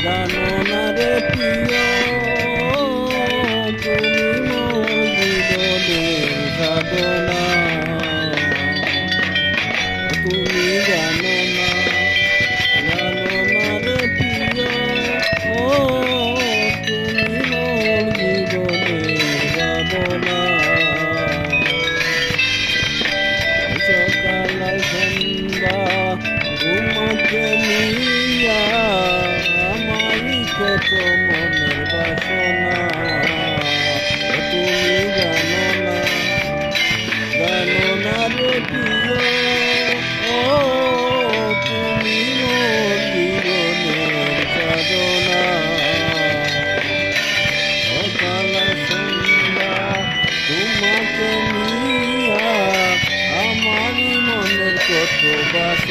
জানো না রে প্রিয়, তুমি মোর জীবনের সাধনা। তুমি জানো না রে প্রিয়, ও তুমি মোর জীবনের ভাবনা। সকাল সন্ধ্যা ঘুমাতে নিয়া আমারই কত মনের বাসনা।